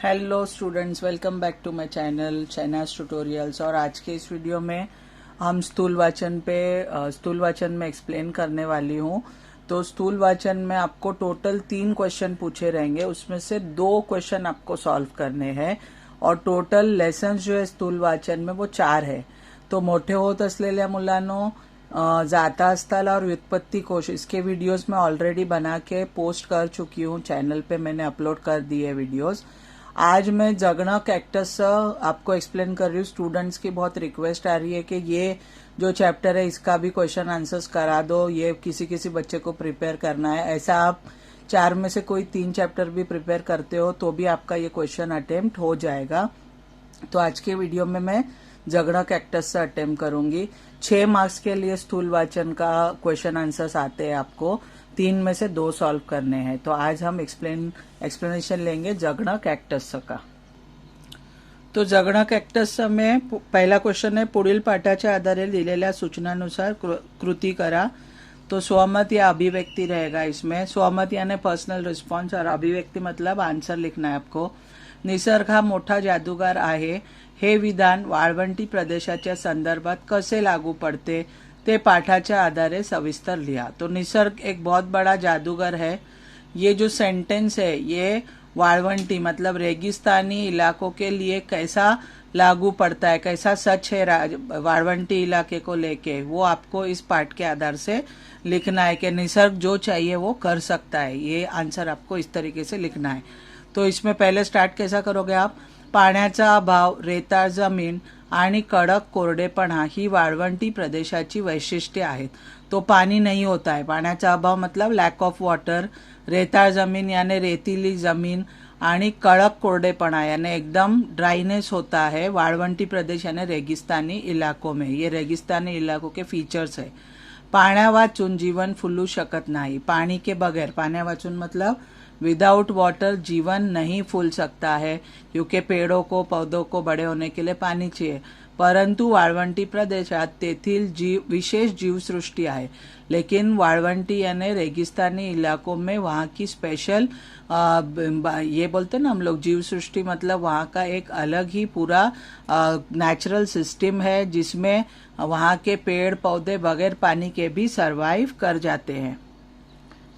Hello students, welcome back to my channel Shahnaz tutorials. और आज के इस video में हम स्थूल वाचन में एक्सप्लेन करने वाली हूँ। तो स्थूल वाचन में आपको टोटल 3 क्वेश्चन पूछे रहेंगे, उसमें से 2 क्वेश्चन आपको सॉल्व करने हैं और टोटल लेसन जो है स्थूल वाचन में वो 4 है। तो मोठे होत असलेल्या मुलांनो, जाता असताला और व्युत्पत्ति कोश इसके वीडियोस मैं ऑलरेडी बना के पोस्ट कर चुकी हूँ, चैनल पे मैंने अपलोड कर दिए वीडियोस। आज मैं जगना कैक्टस आपको एक्सप्लेन कर रही हूँ। स्टूडेंट्स की बहुत रिक्वेस्ट आ रही है कि ये जो चैप्टर है इसका भी क्वेश्चन आंसर्स करा दो, ये किसी किसी बच्चे को प्रिपेयर करना है। ऐसा आप 4 में से कोई 3 चैप्टर भी प्रिपेयर करते हो तो भी आपका ये क्वेश्चन अटेम्प्ट हो जाएगा। तो आज के वीडियो में मैं जगना कैक्टस से अटेम्प्ट करूंगी। 6 मार्क्स के लिए स्थूल वाचन का क्वेश्चन आंसर्स आते हैं, आपको 3 में से 2 सॉल्व करने हैं। तो आज हम एक्सप्लेनेशन लेंगे जगना कैक्टस का। तो जगना कैक्टस में पहिला क्वेश्चन है, पुढील पाठाच्या आधारे दिलेल्या सूचनानुसार कृती करा। तो स्वमत या अभिव्यक्ति रहेगा इसमें। स्वमत यानी पर्सनल रिस्पॉन्स और अभिव्यक्ति मतलब आंसर लिखना है आपको। निसर्ग हा मोठा जादूगार आहे, हे विधान वाळवंटी प्रदेशाच्या संदर्भात कसे लागू पड़ते ते पाठाच्या आधारे सविस्तर लिहा। तो निसर्ग एक बहुत बड़ा जादूगर है। ये जो सेंटेंस है ये वाळवंटी मतलब रेगिस्तानी इलाकों के लिए कैसा लागू पड़ता है, कैसा सच है वाळवंटी इलाके को लेके, वो आपको इस पाठ के आधार से लिखना है कि निसर्ग जो चाहिए वो कर सकता है। ये आंसर आपको इस तरीके से लिखना है। तो इसमें पहले स्टार्ट कैसा करोगे आप, पाण्याचा अभाव, रेताळ जमीन आणि कडक कोरडेपणा ही वाळवंटी प्रदेशाची वैशिष्ट्ये आहेत। तो पानी नहीं होता है, पाण्याचा अभाव मतलब लैक ऑफ वाटर, रेताळ जमीन यानी रेतीली जमीन आणि कडक कोरडेपणा यानी एकदम ड्राइनेस होता है वाळवंटी प्रदेश यानी रेगिस्तानी इलाकों में। ये रेगिस्तानी इलाकों के फीचर्स है। पाण्या वाचून जीवन फुलू शकत नाही, पानी के बगैर, पाण्या वाचून मतलब विदाउट वाटर जीवन नहीं फूल सकता है, क्योंकि पेड़ों को पौधों को बड़े होने के लिए पानी चाहिए। परंतु वाळवंटी प्रदेशात तेथील विशेष जीवसृष्टि आहे, लेकिन वाळवंटी यानी रेगिस्तानी इलाकों में वहाँ की स्पेशल ये बोलते ना हम लोग जीव सृष्टि मतलब वहाँ का एक अलग ही पूरा नेचुरल सिस्टम है, जिसमें वहाँ के पेड़ पौधे बगैर पानी के भी सरवाइव कर जाते हैं।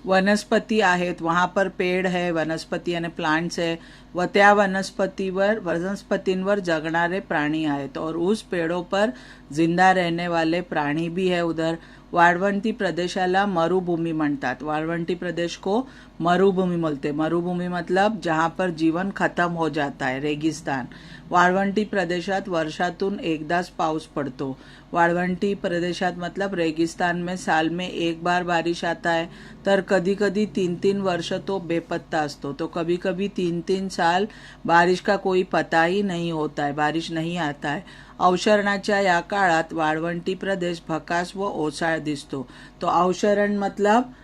वनस्पती आहेत, वहां पर पेड़ है, वनस्पती यानी प्लांट्स है, व त्या वनस्पतींवर जगणारे प्राणी आहेत और उस पेड़ों पर जिंदा रहने वाले प्राणी भी है उधर। वाळवंटी प्रदेशाला मरुभूमी म्हणतात। वाळवंटी प्रदेश को मरुभूमी बोलते। मरुभूमी मतलब जहाँ पर जीवन खत्म हो जाता है, रेगिस्तान। वाळवंटी प्रदेशात वर्षातून एकदाच पाऊस पड़तो। वाळवंटी प्रदेशात मतलब रेगिस्तान में साल में एक बार बारिश आता है, तर कभी कभी 3-3 वर्ष तो बेपत्ता असतो। तो कभी कभी 3-3 साल बारिश का कोई पता ही नहीं होता है, बारिश नहीं आता है। अवशरणाच्या या काळात वाळवंटी प्रदेश भकास व ओसाळ दिसतो। तो अवशरण मतलब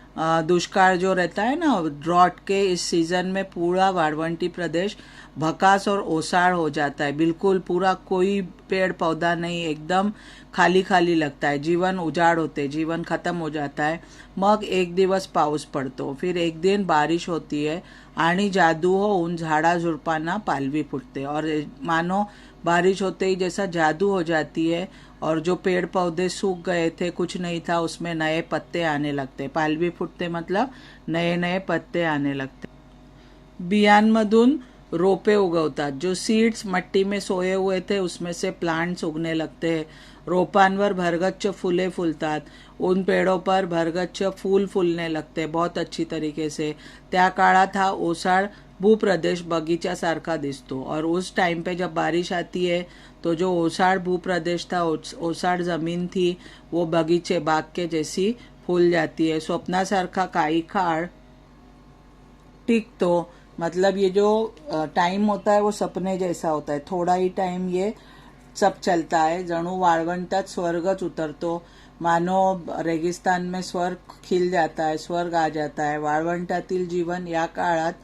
दुष्काल जो रहता है ना, ड्रॉट के इस सीजन में पूरा वाळवंटी प्रदेश भकास और ओसाड़ हो जाता है, बिल्कुल पूरा कोई पेड़ पौधा नहीं, एकदम खाली खाली लगता है, जीवन उजाड़ होते, जीवन खत्म हो जाता है। मग एक दिवस पाऊस पड़तो, फिर एक दिन बारिश होती है आणि जादू होऊन झाडा झुडपांना पालवी फुटते। और मानो बारिश होते ही जैसा जादू हो जाती है और जो पेड़ पौधे सूख गए थे, कुछ नहीं था, उसमें नए पत्ते आने लगते। पालवी फुटते मतलब नए नए पत्ते आने लगते। बियांमधून रोपे उगवतात। जो सीड्स मट्टी में सोए हुए थे उसमें से प्लांट्स उगने लगते हैं। रोपांवर भरगच्च फूले फूलतात, उन पेड़ों पर भरगच्च फूल फूलने लगते बहुत अच्छी तरीके से। त्या काळात हा ओसाड भूप्रदेश बगीचा सारखा दिसतो। और उस टाइम पे जब बारिश आती है तो जो ओसाड भूप्रदेश था, ओसाड जमीन थी, वो बगीचे बाग के जैसी फूल जाती है। स्वप्नासारखा काही काळ टिकतो मतलब ये जो टाइम होता है वो सपने जैसा होता है, थोड़ा ही टाइम ये सब चलता है। जणू वाळवंटात स्वर्गच उतरतो, मानो रेगिस्तान में स्वर्ग खिल जाता है, स्वर्ग आ जाता है। वाळवंटातील जीवन या काळात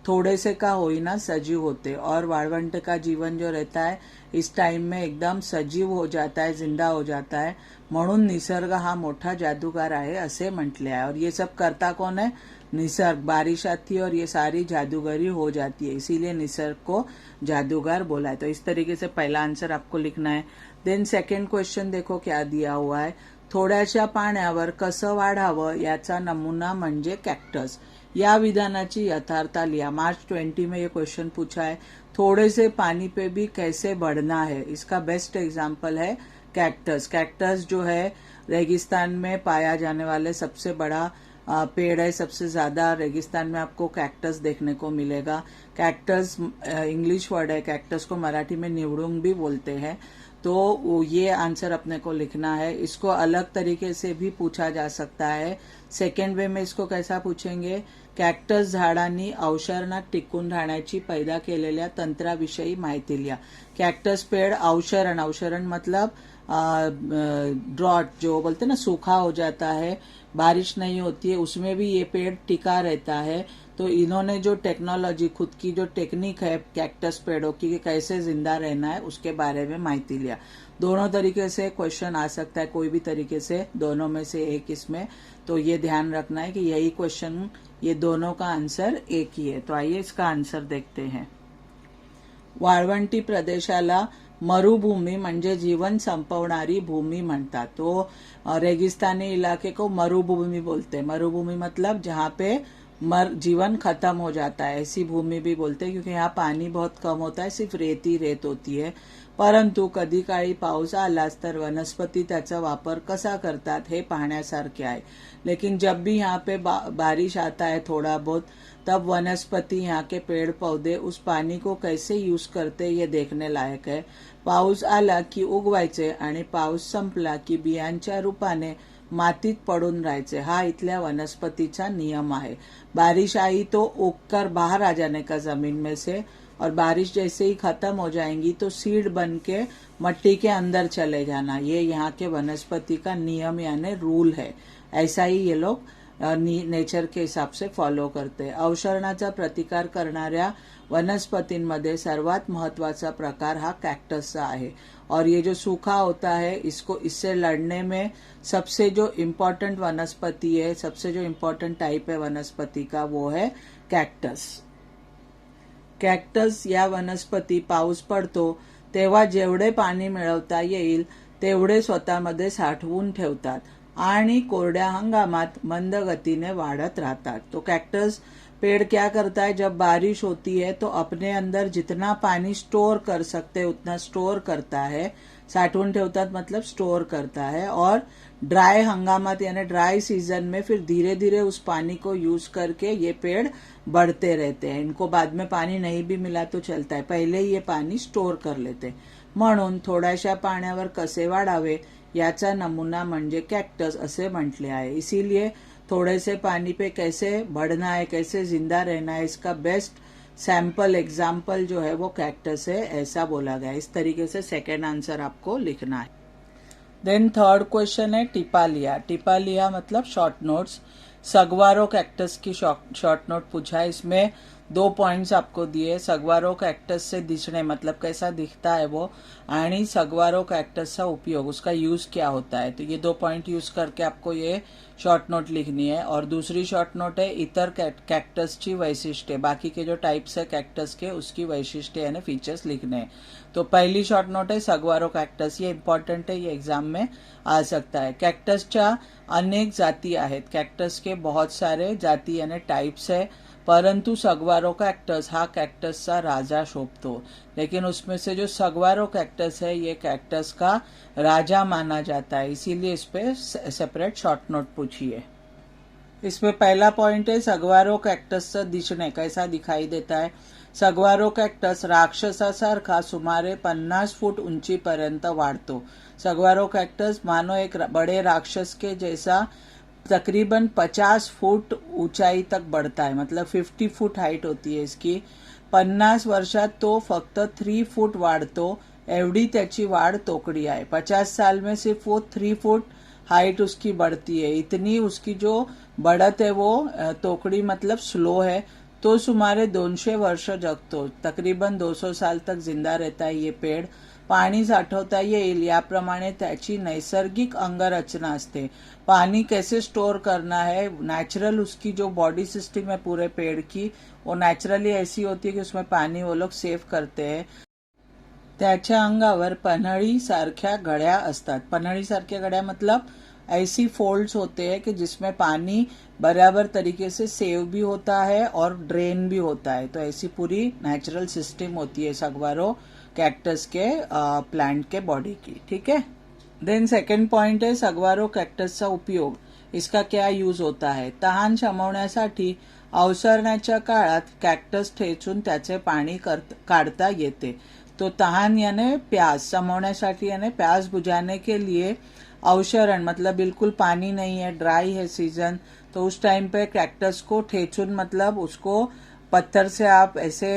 थोड़े से का होईना सजीव होते, और वाळवंट का जीवन जो रहता है इस टाइम में एकदम सजीव हो जाता है, जिंदा हो जाता है। म्हणून निसर्ग हा मोठा जादूगार आहे असे म्हटले आहे। और ये सब करता कौन है? निसर्ग। बारिश आती है और ये सारी जादूगरी हो जाती है, इसीलिए निसर्ग को जादूगर बोला है। तो इस तरीके से पहला आंसर आपको लिखना है। देन सेकंड क्वेश्चन देखो क्या दिया हुआ है। थोड्याशा पाण्यावर कसं वाढावं याचा नमूना म्हणजे कॅक्टस। या विधानाची यथार्थता लिया। मार्च 20 में ये क्वेश्चन पूछा है, थोड़े से पानी पे भी कैसे बढ़ना है। इसका बेस्ट एग्जाम्पल है कैक्टस। कैक्टस जो है रेगिस्तान में पाया जाने वाले सबसे बड़ा पेड़ है। सबसे ज्यादा रेगिस्तान में आपको कैक्टस देखने को मिलेगा। कैक्टस इंग्लिश वर्ड है, कैक्टस को मराठी में निवडुंग भी बोलते हैं। तो ये आंसर अपने को लिखना है। इसको अलग तरीके से भी पूछा जा सकता है। सेकंड वे में इसको कैसा पूछेंगे, कॅक्टस झाडांनी अवशरणात टिकून राहण्याची पैदा केलेल्या तंत्राविषयी माहिती लिहा। कैक्टस पेड़ अवशरण, अवशरण मतलब ड्रॉट जो बोलते ना, सूखा हो जाता है, बारिश नहीं होती है, उसमें भी ये पेड़ टिका रहता है। तो इन्होंने जो टेक्नोलॉजी, खुद की जो टेक्निक है कैक्टस पेड़ों की, कैसे जिंदा रहना है उसके बारे में माहिती लिया। दोनों तरीके से क्वेश्चन आ सकता है, कोई भी तरीके से, दोनों में से एक इसमें। तो ये ध्यान रखना है कि यही क्वेश्चन, ये दोनों का आंसर एक ही है। तो आइए इसका आंसर देखते हैं। वाळवंटी प्रदेशाला मरुभूमि म्हणजे जीवन संपवणारी भूमि म्हणतात। तो रेगिस्तानी इलाके को मरुभूमि बोलते हैं। मरुभूमि मतलब जहाँ पे जीवन खत्म हो जाता है, ऐसी भूमि भी बोलते हैं, क्योंकि यहाँ पानी बहुत कम होता है, सिर्फ रेत ही रेत होती है। परंतु कधी काळी पाऊस आलाच तर वनस्पती त्याचा वापर कसा करतात हे पाहण्यासारखे आहे। लेकिन जब भी यहाँ पे बारिश आता है थोड़ा बहुत, तब वनस्पति, यहाँ के पेड़ पौधे उस पानी को कैसे यूज करते ये देखने लायक है। पाऊस आला की उगवायचे आणि पाऊस संपला की बियांच्या रूपाने मातीत पडून राहायचे, हा इथल्या वनस्पतीचा नियम आहे। बारिश आई तो उगकर बाहर आ जाने का जमीन में से, और बारिश जैसे ही खत्म हो जाएंगी तो सीड बन के मट्टी के अंदर चले जाना, ये यहाँ के वनस्पति का नियम यानी रूल है। ऐसा ही ये लोग नेचर के हिसाब से फॉलो करते हैं। अवशरणाचा प्रतिकार करणाऱ्या वनस्पतींमध्ये सर्वात महत्वाचा प्रकार हा कॅक्टसचा आहे। और ये जो सूखा होता है, इससे लड़ने में सबसे जो इम्पोर्टेंट वनस्पति है, सबसे जो इम्पोर्टेंट टाइप है वनस्पति का, वो है कैक्टस। कॅक्टस या वनस्पती पाऊस पडतो तेव्हा जेवढे पाणी मिळवता येईल तेवढे स्वतःमध्ये साठवून ठेवतात आणि कोरड्या हंगामात मंद गतीने वाढत राहतात। तो कैक्टस पेड़ क्या करता है, जब बारिश होती है तो अपने अंदर जितना पानी स्टोर कर सकते उतना स्टोर करता है, साठवून ठेवतात मतलब स्टोर करता है। और ड्राई हंगामात यानी ड्राई सीजन में फिर धीरे धीरे उस पानी को यूज करके ये पेड़ बढ़ते रहते हैं। इनको बाद में पानी नहीं भी मिला तो चलता है, पहले ही ये पानी स्टोर कर लेते। म्हणून थोड्याशा पाण्यावर कसे वाढावे याचा नमूना म्हणजे कॅक्टस असे म्हटले आहे। इसीलिए थोड़े से पानी पे कैसे बढ़ना है, कैसे जिंदा रहना है, इसका बेस्ट सैंपल एग्जाम्पल जो है वो कैक्टस है, ऐसा बोला गया। इस तरीके से सेकेंड आंसर आपको लिखना है। देन थर्ड क्वेश्चन है टिपालिया। टिपालिया मतलब शॉर्ट नोट्स। सगवारो कैक्टस की शॉर्ट नोट पूछा है। इसमें 2 पॉइंट्स आपको दिए। सगवारो कैक्टस से दिखने मतलब कैसा दिखता है वो, आणि सगवारो कैक्टस का उपयोग, उसका यूज क्या होता है। तो ये 2 पॉइंट यूज करके आपको ये शॉर्ट नोट लिखनी है। और दूसरी शॉर्ट नोट है इतर कैक्टस की वैशिष्ट्य, बाकी के जो टाइप्स है कैक्टस के उसकी वैशिष्ट्य यानी फीचर्स लिखने हैं। तो पहली शॉर्ट नोट है सगवारो कैक्टस, ये इंपॉर्टेंट है, ये एग्जाम में आ सकता है। कैक्टसच्या अनेक जाती आहेत, कैक्टस के बहुत सारे जाती यानी टाइप्स है, परंतु सगवारो कैक्टस हा कैक्टसचा राजा शोभतो। लेकिन उसमें से जो सगवारो कैक्टस है ये कैक्टस का राजा माना जाता है, इसीलिए इस पे सेपरेट शॉर्ट नोट पूछिए। इसमें पहला पॉइंट है सगवारो कैक्टसचं दिसणे, कैसा दिखाई देता है। सगवारो कैक्टस राक्षसासारखा सुमारे 50 फूट उंचीपर्यंत वाढतो। सगवारो कैक्टस मानो एक बड़े राक्षस के जैसा तकरीबन 50 फुट ऊंचाई तक बढ़ता है, मतलब 50 फुट हाइट होती है इसकी। 50 वर्षात तो फक्त 3 फुट वाढतो, एवढी त्याची वाढ तोकड़ी आहे। 50 साल में सिर्फ वो 3 फुट हाइट उसकी बढ़ती है। इतनी उसकी जो बढ़त है वो तोकड़ी मतलब स्लो है। तो सुमारे 200 वर्ष जगतो, तकरीबन 200 साल तक जिंदा रहता है ये पेड़। पाणी साठवता येईल याप्रमाणे त्याची नैसर्गिक अंगरचना असते। पानी कैसे स्टोर करना है, नेचुरल उसकी जो बॉडी सिस्टम है पूरे पेड़ की, वो नेचुरली ऐसी होती है कि उसमें पानी वो लोग सेव करते हैं। त्याच्या अंगावर पन्हाळी सारख्या घड्या असतात। पन्हाळी सारख्या घड्या मतलब ऐसी फोल्ड्स होते हैं कि जिसमें पानी बराबर तरीके से सेव भी होता है और ड्रेन भी होता है। तो ऐसी पूरी नेचुरल सिस्टम होती है सगवारो कैक्टस के प्लांट के बॉडी की। ठीक है। देन सेकंड पॉइंट है सगवारो कैक्टसचा उपयोग। इसका क्या यूज होता है? तहान शमवण्यासाठी अवसरण्याच्या काळात कॅक्टस ठेचून त्याचे पाणी काढता येते। तो तहान यानी प्यास शमवण्यासाठी यानी प्यास बुझाने के लिए अवसरण मतलब बिल्कुल पानी नहीं है, ड्राई है सीजन, तो उस टाइम पे कैक्टस को ठेचून मतलब उसको पत्थर से आप ऐसे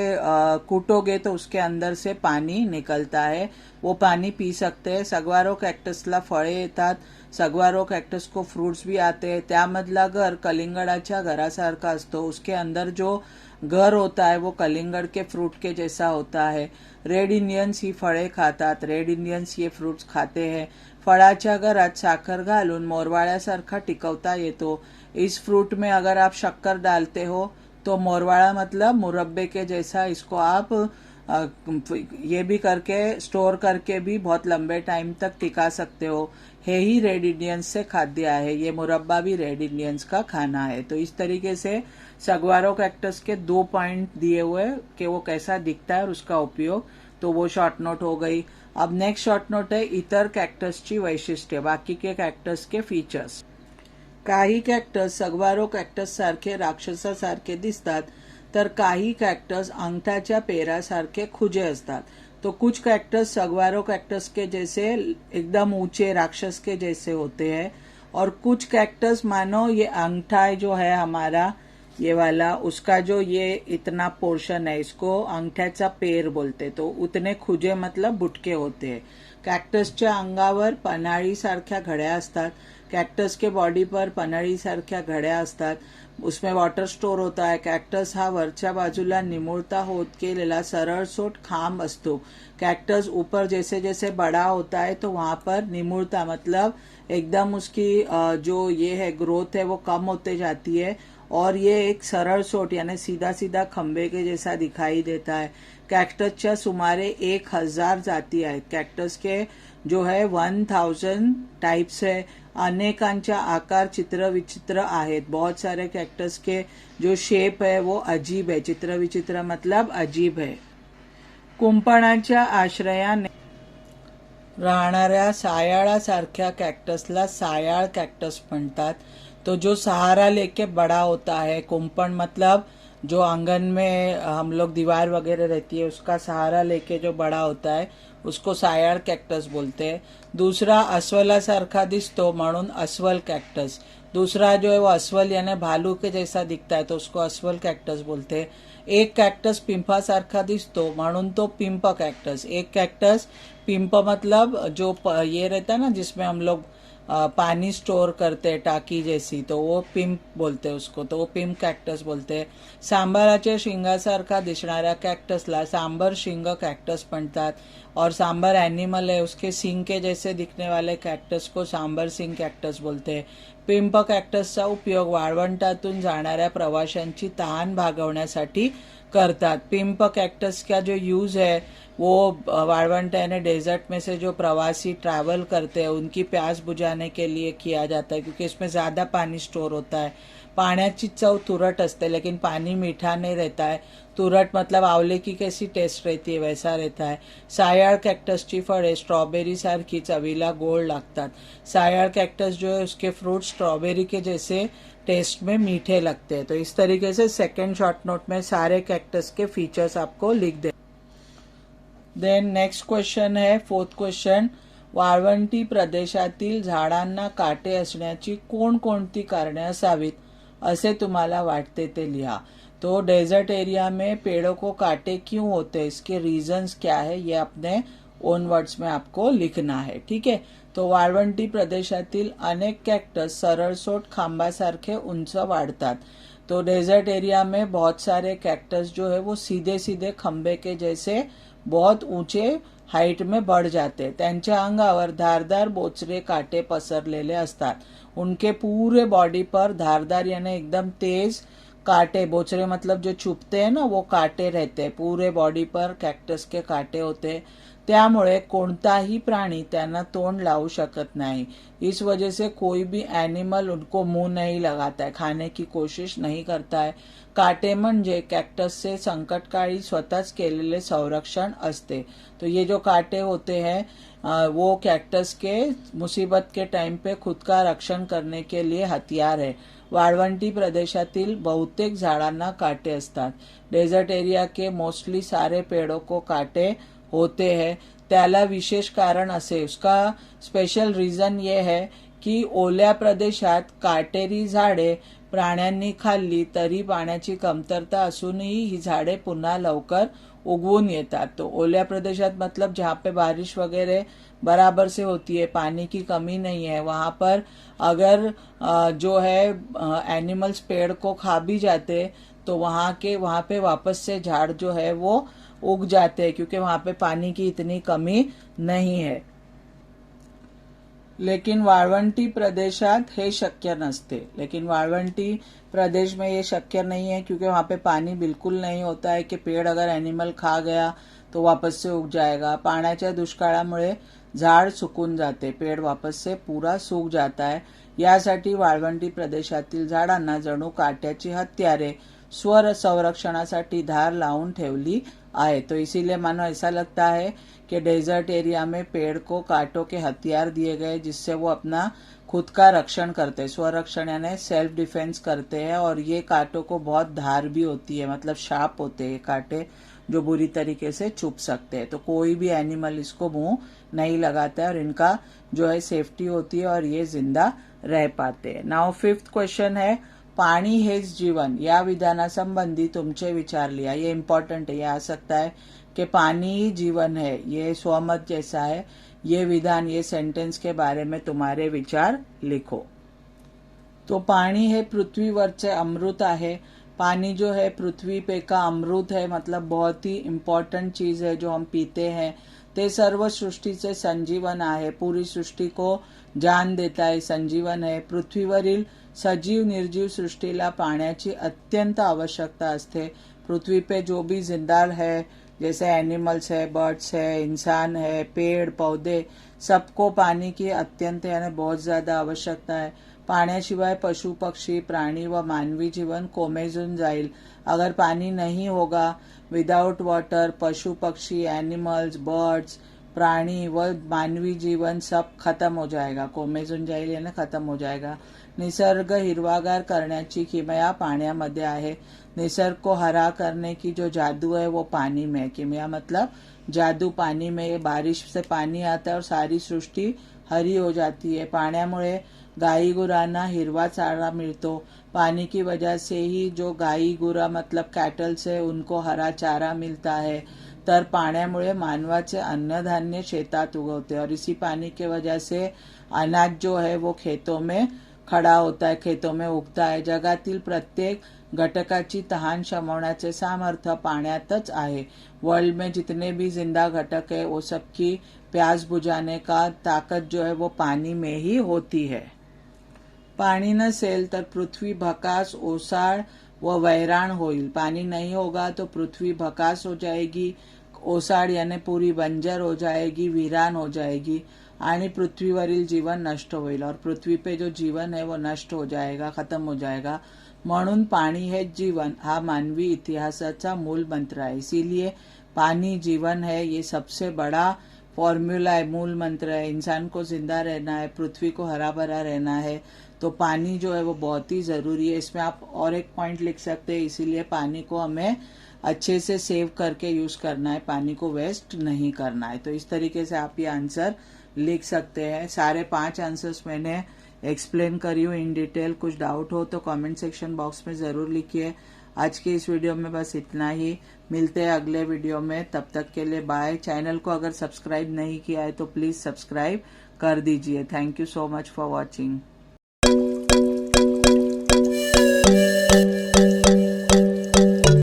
कूटोगे तो उसके अंदर से पानी निकलता है, वो पानी पी सकते हैं। सगवारो कॅक्टसला फळे येतात, सगवारो कॅक्टस को फ्रूट्स भी आते हैं। त्यामधला घर कलिंगडाच्या घरासारखा असतो, उसके अंदर जो घर होता है वो कलिंगड के फ्रूट के जैसा होता है। रेड इंडियंस ही फळे खातात, रेड इंडियंस ये फ्रूट्स खाते हैं। फळाच्या घरात साखर घालून मोरवाळ्यासारखा टिकवता येतो। इस फ्रूट में अगर आप शक्कर डालते हो तो मोरवाड़ा मतलब मुरब्बे के जैसा, इसको आप ये भी करके स्टोर करके भी बहुत लंबे टाइम तक टिका सकते हो। है ही रेड इंडियंस से खाद्य है, ये मुरब्बा भी रेड इंडियंस का खाना है। तो इस तरीके से सगवारो कैक्टस के 2 पॉइंट दिए हुए कि वो कैसा दिखता है और उसका उपयोग, तो वो शॉर्ट नोट हो गई। अब नेक्स्ट शॉर्ट नोट है इतर कैक्टसची वैशिष्ट्ये, बाकी के कैक्टस के फीचर्स। काही कॅक्टस सगवारो कॅक्टस सारखे राक्षसासारखे दिसतात, तर काही कॅक्टस अंगठाच्या पेरासारखे खुजे असतात। तो कुछ कैक्टस सगवारो कैक्टस के जैसे एकदम ऊंचे राक्षस के जैसे होते हैं, और कुछ कैक्टस मानो ये अंगठा जो है हमारा ये वाला, उसका जो ये इतना पोर्शन है इसको अंगठ्याचा पेर बोलते। तो उतने खुजे मतलब बुटके होते हैं। कॅक्टसच्या अंगावर पन्हाळी सारख्या घड्या असतात। कैक्टस के बॉडी पर पन्हाळी सारख्या घड्या असतात, उसमें वाटर स्टोर होता है। कैक्टस हा वरच्या बाजूला निमुळता होत गेलेला सरळसोट खांब असतो। कैक्टस ऊपर जैसे जैसे बड़ा होता है तो वहां पर निमुळता मतलब एकदम उसकी जो ये है ग्रोथ है वो कम होते जाती है, और ये एक सरल सोट यानी सीधा सीधा खंबे के जैसा दिखाई देता है। कैक्टसच्या सुमारे 1000 जाती आहेत। कैक्टस के जो है 1000 टाइप्स है। अनेकांच्या आकार चित्र विचित्र आहेत। बहुत सारे कैक्टस के जो शेप है वो अजीब है। चित्र विचित्र मतलब अजीब है। कुंपणाच्या आश्रयाने राहणाऱ्या सायाळासारख्या कॅक्टसला सायाळ कॅक्टस म्हणतात। तो जो सहारा लेके बड़ा होता है, कुंपण मतलब जो आंगन में हम लोग दीवार वगैरह रहती है उसका सहारा लेके जो बड़ा होता है उसको सायाळ कैक्टस बोलते हैं। दूसरा अस्वलासारखा दिसतो म्हणून अस्वल कैक्टस। दूसरा जो है वो अस्वल यानी भालू के जैसा दिखता है तो उसको अस्वल कैक्टस बोलते हैं। एक कैक्टस पिंपासारखा दिसतो म्हणून तो पिंप कैक्टस। एक कैक्टस पिंप मतलब जो ये रहता है ना जिसमें हम लोग पानी स्टोर करते हैं टाकी जैसी, तो वो पिंप बोलते हैं उसको, तो वो पिंप कैक्टस बोलते हैं। सांबाराच्या शिंगासारखा दिसणाऱ्या कैक्टसला सांबर शिंग कैक्टस म्हणतात। और सांबर एनिमल है, उसके सिंग के जैसे दिखने वाले कैक्टस को सांबर सिंग कैक्टस बोलते हैं। पिंप कैक्टसचा उपयोग वाळवंटातून जाणाऱ्या प्रवाशांची तहान भागवण्यासाठी करतात। पिंप कैक्टस का जो यूज है वो वाळवंट यानी डेजर्ट में से जो प्रवासी ट्रैवल करते हैं उनकी प्यास बुझाने के लिए किया जाता है, क्योंकि इसमें ज्यादा पानी स्टोर होता है। पाण्याची चव तुरट असते लेकिन पानी मीठा नहीं रहता है। तुरट मतलब आंवले की कैसी टेस्ट रहती है वैसा रहता है। सायाळ कैक्टसची फळे स्ट्रॉबेरी सारखी चवीला गोड लागतात। सायाळ कैक्टस जो है उसके फ्रूट स्ट्रॉबेरी के जैसे टेस्ट में मीठे लगते हैं। तो इस तरीके से सेकेंड शॉर्ट नोट में सारे कैक्टस के फीचर्स आपको लिख दे। देन नेक्स्ट क्वेश्चन है फोर्थ क्वेश्चन, वाळवंटी प्रदेशातील झाडांना काटे असण्याची कोणकोणती कारणे असावीत असे तुम्हाला वाटते ते लिहा। तो डेजर्ट एरिया में पेड़ों को काटे क्यों होते हैं, इसके रीजंस क्या है, ये अपने ओन वर्ड्स में आपको लिखना है। ठीक है। तो वाळवंटी प्रदेशातील अनेक कैक्टस सरळसोट खांबासारखे उंच वाढतात। तो डेजर्ट एरिया में बहुत सारे कैक्टस जो है वो सीधे सीधे खंबे के जैसे बहुत ऊंचे हाईट में बढ़ जाते। त्यांच्या अंगावर धारदार बोचरे काटे पसरलेले असतात। उनके पूरे बॉडी पर धारदार यानी एकदम तेज काटे, बोचरे मतलब जो चुभते हैं ना वो काटे रहते हैं, पूरे बॉडी पर कैक्टस के काटे होते। त्यामुळे कोणताही प्राणी त्यांना तोंड लावू शकत नाही। इस वजह से कोई भी एनिमल उनको मुंह नहीं लगाता है, खाने की कोशिश नहीं करता है। काटे म्हणजे कैक्टस से संकटकाळी स्वतःच केलेले संरक्षण असते। तो ये जो काटे होते हैं वो कैक्टस के मुसीबत के टाइम पे खुद का रक्षण करने के लिए हथियार है। वाळवंटी प्रदेशातील बहुतेक झाडांना काटे असतात। डेजर्ट एरिया के मोस्टली सारे पेड़ों को काटे होते हैं। त्याला विशेष कारण असे, उसका स्पेशल रीजन ये है की ओल्या प्रदेशात काटेरी झाडे प्राण्यांनी खाल्ली तरी पाण्याची कमतरता असूनही ही झाडे पुन्हा लवकर उगवून येतात। तो ओल्या प्रदेशात मतलब जहाँ पे बारिश वगैरह बराबर से होती है, पानी की कमी नहीं है, वहां पर अगर जो है एनिमल्स पेड़ को खा भी जाते तो वहां पे वापस से झाड़ जो है वो उग जाते हैं, क्योंकि वहां पे पानी की इतनी कमी नहीं है। लेकिन वाळवंटी प्रदेशात हे शक्य नसते। लेकिन वाळवंटी प्रदेश में ये शक्य नहीं है, क्योंकि वहां पे पानी बिल्कुल नहीं होता है कि पेड़ अगर एनिमल खा गया तो वापस से उग जाएगा। पाण्याच्या दुष्काळामुळे झाड सुकून जाते, पेड़ वापस से पूरा सूख जाता है। यासाठी वाळवंटी प्रदेशातील झाडांना जणू काट्याची हत्यारे स्वर संरक्षणासाठी धार लावून ठेवली आहे। तो इसीलिए मानो ऐसा लगता है कि डेजर्ट एरिया में पेड़ को कांटों के हथियार दिए गए, जिससे वो अपना खुद का रक्षण करते हैं, स्वरक्षण यानी सेल्फ डिफेंस करते हैं। और ये कांटों को बहुत धार भी होती है, मतलब शार्प होते हैं कांटे जो बुरी तरीके से चुभ सकते हैं। तो कोई भी एनिमल इसको मुंह नहीं लगाता है और इनका जो है सेफ्टी होती है और ये जिंदा रह पाते हैं। नाउ 5th क्वेश्चन है, पाणी हेच जीवन या विधानासंबंधी तुमचे विचार लिया। ये इम्पोर्टेंट है, ये आ सकता है कि पानी ही जीवन है, ये स्वमत जैसा है। ये विधान, ये सेंटेंस के बारे में तुम्हारे विचार लिखो। तो पाणी हे पृथ्वीवरचे अमृत आहे। पानी जो है पृथ्वी पे का अमृत है, मतलब बहुत ही इम्पॉर्टंट चीज है जो हम पीते हैं। ते सर्व सृष्टीचे संजीवन आहे, पूरी सृष्टी को जान देता है, संजीवन है। पृथ्वीवरील सजीव निर्जीव सृष्टीला पाण्याची अत्यंत आवश्यकता असते। पृथ्वी पे जो भी जिंदा है, जैसे एनिमल्स है, बर्ड्स है, इंसान है, पेड़ पौधे, सबको पानी की अत्यंत यानी बहुत ज्यादा आवश्यकता है। पाण्याशिवाय पशु पक्षी प्राणी व मानवी जीवन कोमेजून जाईल। अगर पानी नहीं होगा, विदाउट वाटर पशु पक्षी एनिमल्स बर्ड्स प्राणी व मानवी जीवन सब खत्म हो जाएगा, कोमेजून जाईल यानी खत्म हो जाएगा। निसर्ग हिरवागार करण्याची किमया पाण्यामध्ये आहे। निसर्ग को हरा करने की जो जादू है वो पानी में है। किमया मतलब जादू पानी में, ये बारिश से पानी आता है और सारी सृष्टि हरी हो जाती है। पाण्यामुळे गाई गुरांना हिरवा चारा मिळतो। पानी की वजह से ही जो गाई गुरा मतलब कैटल्स है उनको हरा चारा मिलता है। तर पाण्यामुळे मानवाचे अन्नधान्य शेतात उगवते और इसी पानी के वजह से अनाज जो है वो खेतों में खड़ा होता है, खेतों में उगता है। जगातील प्रत्येक घटकाची तहान शमवण्याचे सामर्थ्य पाण्यातच आहे। वर्ल्ड में जितने भी जिंदा घटक है वो सबकी प्यास बुझाने का ताकत जो है वो पानी में ही होती है। पानी नसेल तर पृथ्वी भकास ओसाळ व वैराण होईल। पानी नहीं होगा तो पृथ्वी भकास हो जाएगी, ओसाड़ यानी पूरी बंजर हो जाएगी, वीरान हो जाएगी आणि पृथ्वीवरील जीवन नष्ट होईल और पृथ्वी पे जो जीवन है वो नष्ट हो जाएगा, खत्म हो जाएगा। म्हणून पाणी है जीवन हा मानवी इतिहासाचा मूल मंत्र है। इसीलिए पानी जीवन है, ये सबसे बड़ा फॉर्मूला है, मूल मंत्र है। इंसान को जिंदा रहना है, पृथ्वी को हरा भरा रहना है तो पानी जो है वो बहुत ही जरूरी है। इसमें आप और एक पॉइंट लिख सकते हैं, इसीलिए पानी को हमें अच्छे से सेव करके यूज करना है, पानी को वेस्ट नहीं करना है। तो इस तरीके से आप ये आंसर लिख सकते हैं। सारे 5 आंसर्स मैंने एक्सप्लेन करी हूँ इन डिटेल। कुछ डाउट हो तो कमेंट सेक्शन बॉक्स में जरूर लिखिए। आज के इस वीडियो में बस इतना ही, मिलते हैं अगले वीडियो में, तब तक के लिए बाय। चैनल को अगर सब्सक्राइब नहीं किया है तो प्लीज सब्सक्राइब कर दीजिए। Thank you so much for watching.